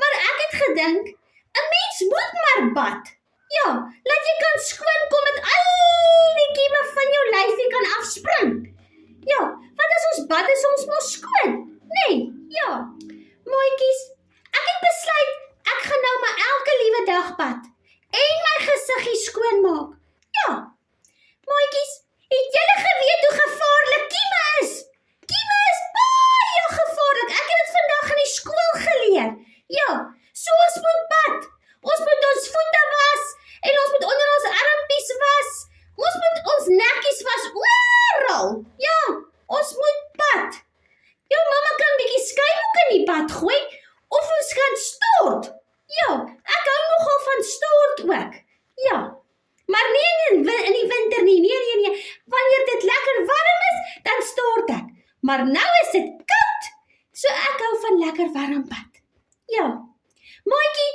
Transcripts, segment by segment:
Maar ek het gedink, 'n mens moet maar bad. Ja, laat jy kan skoon kom met al die kieme van jou lyfie kan afspring. Ja, want as ons bad is ons mos skoon. Nee, ja. Maatjies, ek het besluit ek gaan nou maar elke liewe dag bad en my gesiggie skoon maak. Ja. Maatjies, het julle geweet hoe gevaarlik kieme is? Kieme is baie gevaarlik. Ek het dit vandag in die skool geleer. Ja, so ons moet bad. Ons moet ons voete was en ons moet onder ons armpies was. Ons moet ons nekkies was oral. Ja, ons moet bad. Jou mamma kan 'n bietjie skuimhoek in die bad gooi of ons kan stort. Ja, ek hou nogal van stort ook. Ja. Maar nie in die winter nie. Nee. Wanneer dit lekker warm is, dan stort ek. Maar nou is dit koud. So ek hou van lekker warm bad. Ja. Maatjie,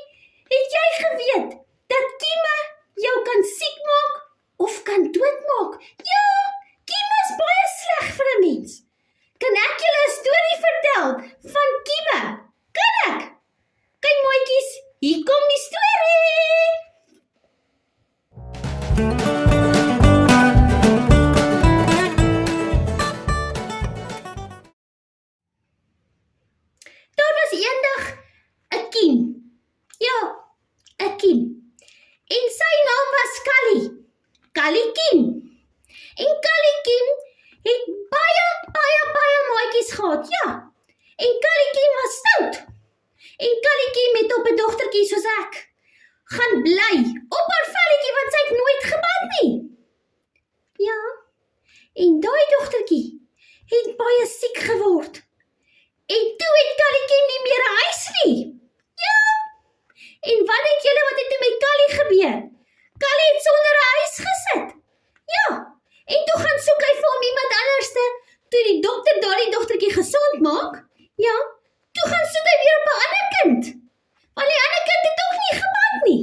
het jy geweet dat kieme jou kan siek maak of kan doodmaak? Ja, kieme is baie sleg vir 'n mens. Kan ek julle 'n storie vertel van kieme? Kan ek? Kyk maatjies, hier kom die storie. Daar was eendag 'n kiem. Ja, 'n kiem. En sy naam was Callie. Callie Kiem. En Callie Kiem het baie maatjies gehad, ja. En Callie Kiem was stout. En Callie Kiem het op 'n dogtertjie soos ek gaan bly op haar velletjie want sy het nooit gebad nie. Ja. En daai dogtertjie het baie siek geword. En toe het Callie Kiem nie meer 'n huis nie. Ja. En wat het toe met Callie gebeur? Callie het sonder 'n huis gesit. Ja. En toe gaan soek hy vir hom iemand anderste. Toe die dokter daardie dogtertjie gesond maak, ja, toe gaan soek hy weer op 'n ander kind. Want die ander kind het ook nie gebad nie.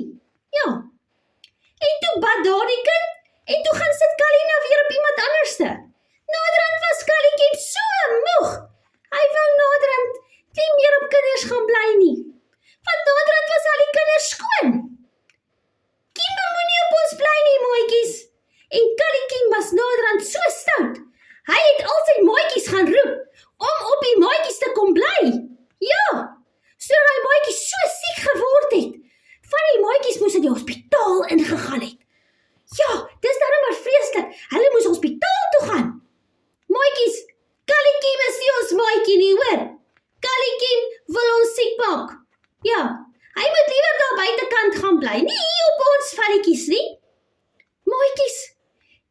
Ja. En toe bad daardie kind en toe gaan sit Callie nou weer op iemand anderste. Naderhand was Callie Kiem so moeg. Hy wou naderhand nie meer op kinders gaan bly nie. Want naderhand was al die kinders skoon. Kieme moenie op ons bly nie, maatjies. En Callie Kiem was naderhand so stout. Hy het al sy maatjies gaan roep om op die maatjies te kom bly. Ja, so die maatjies so siek geword het. Van die maatjies moes in die hospitaal ingegaan het. Ja, dis dan maar vreeslik. Hulle moes hospitaal toe gaan. Maatjies, Callie Kiem is nie ons maatjie nie, hoor. Callie Kiem wil ons siek maak. Ja, hy moet liewer daar buitekant gaan bly, nie hier op ons velletjies nie. Maatjies,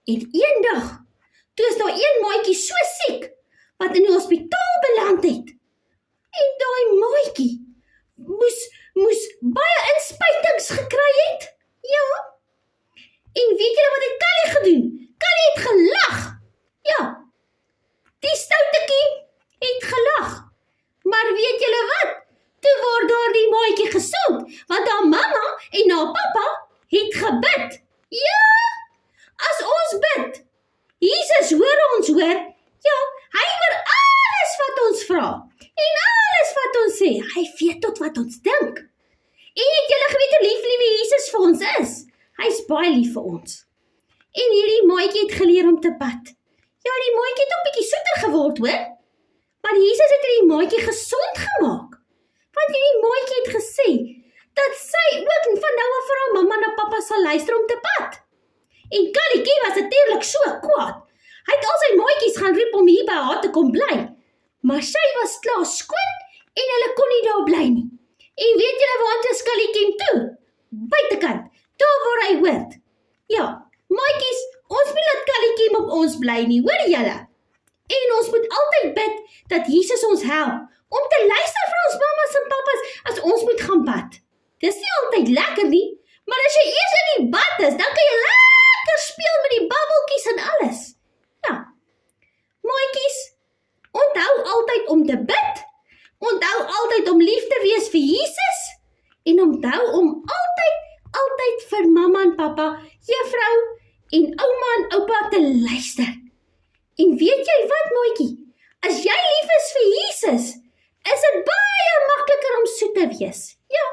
en eendag, toe is daar een maatjie so siek, wat in die hospitaal beland het. En daai maatjie moes baie inspuitings gekry het. Ja. En weet julle wat het Callie gedoen? Callie het gelag. Ja. Die stoutjie het gelag. Maar weet julle wat? Toe word daardie maatjie gesond, want haar mamma en haar pappa het gebid. Ja, as ons bid, Jesus hoor ons, hoor. Ja, hy hoor alles wat ons vra en alles wat ons sê. Hy weet tot wat ons dink. En het julle geweet hoe lief liewe Jesus vir ons is? Hy's baie lief vir ons. En hierdie maatjie het geleer om te bid. Ja, die maatjie het ook bietjie soeter geword, hoor. Maar Jesus het hierdie maatjie gesond gemaak. Want hierdie maatjie het gesê dat sy ook van nou af vir haar mamma en pappa sal luister om te bad. En Callie Kiem was natuurlik so kwaad. Hy het al sy maatjies gaan roep om hier by haar te kom bly. Maar sy was klaar skoon en hulle kon nie daar bly nie. En weet julle waar is Kaliekiem toe? Buitekant, daar waar hy hoort. Ja, maatjies, ons moet laat Kaliekiem op ons bly nie, hoor julle? En ons moet altyd bid dat Jesus ons help om te luister vir ons mamas en papas as ons moet gaan bad. Dis nie altyd lekker nie, maar as jy eers in die bad is, dan kan jy lekker speel met die babbeltjies en alles. Ja, maatjies, onthou altyd om te bid, onthou altyd om lief te wees vir Jesus, en onthou om altyd vir mamma en pappa, juffrou en ouma en oupa te luister. En weet jy wat, maatjie? As jy lief is vir Jesus, is dit baie makliker om soet te wees. Ja.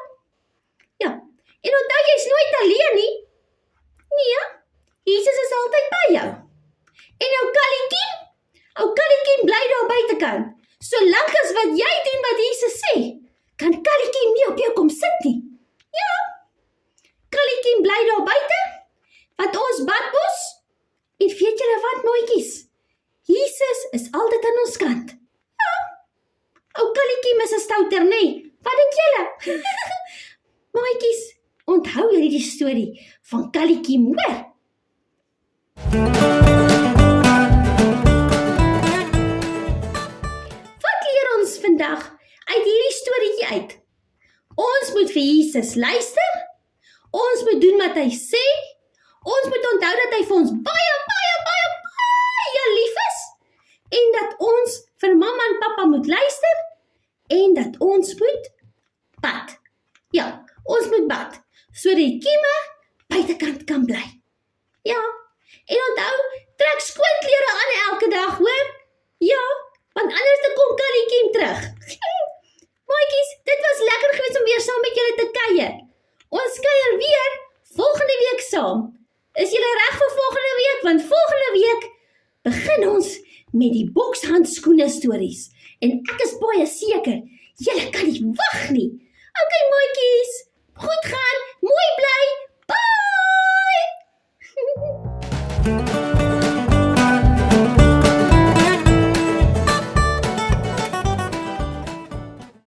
En onthou jy's nooit alleen nie. Nee, Jesus is altyd by jou. En ou Kaliekiem bly daar buitekant. Solank as wat jy doen wat Jesus sê, kan Kaliekiem nie op jou kom sit nie. Ja. Kaliekiem bly daar buite, wat ons badbos. En weet julle wat, maatjies? Jesus is altyd aan ons kant. Ja. Ou Kaliekiem is 'n stouter, nee. Wat dink julle? Maatjies, onthou julle die storie van Kaliekiem, hoor? Wat leer ons vandag uit hierdie storieetjie uit? Ons moet vir Jesus luister. Ons moet doen wat hy sê. Ons moet onthou dat hy vir ons baie lief is. En dat ons vir mamma en pappa moet luister. En dat ons moet bad. Ja, ons moet bad. So die kieme buitekant kan bly. Ja, en onthou, trek skoonklere aan elke dag, hoor? Ja, want anders dan kom Kaliekiem terug. Maatjies, dit was lekker geweest om weer saam met julle te kuier. Ons kuier weer volgende week saam. Is julle reg vir volgende week? Want volgende week begin ons met die bokshandskoene stories. En ek is baie seker, julle kan nie wag nie. Okay, maatjies, goed gaan, mooi bly, bye!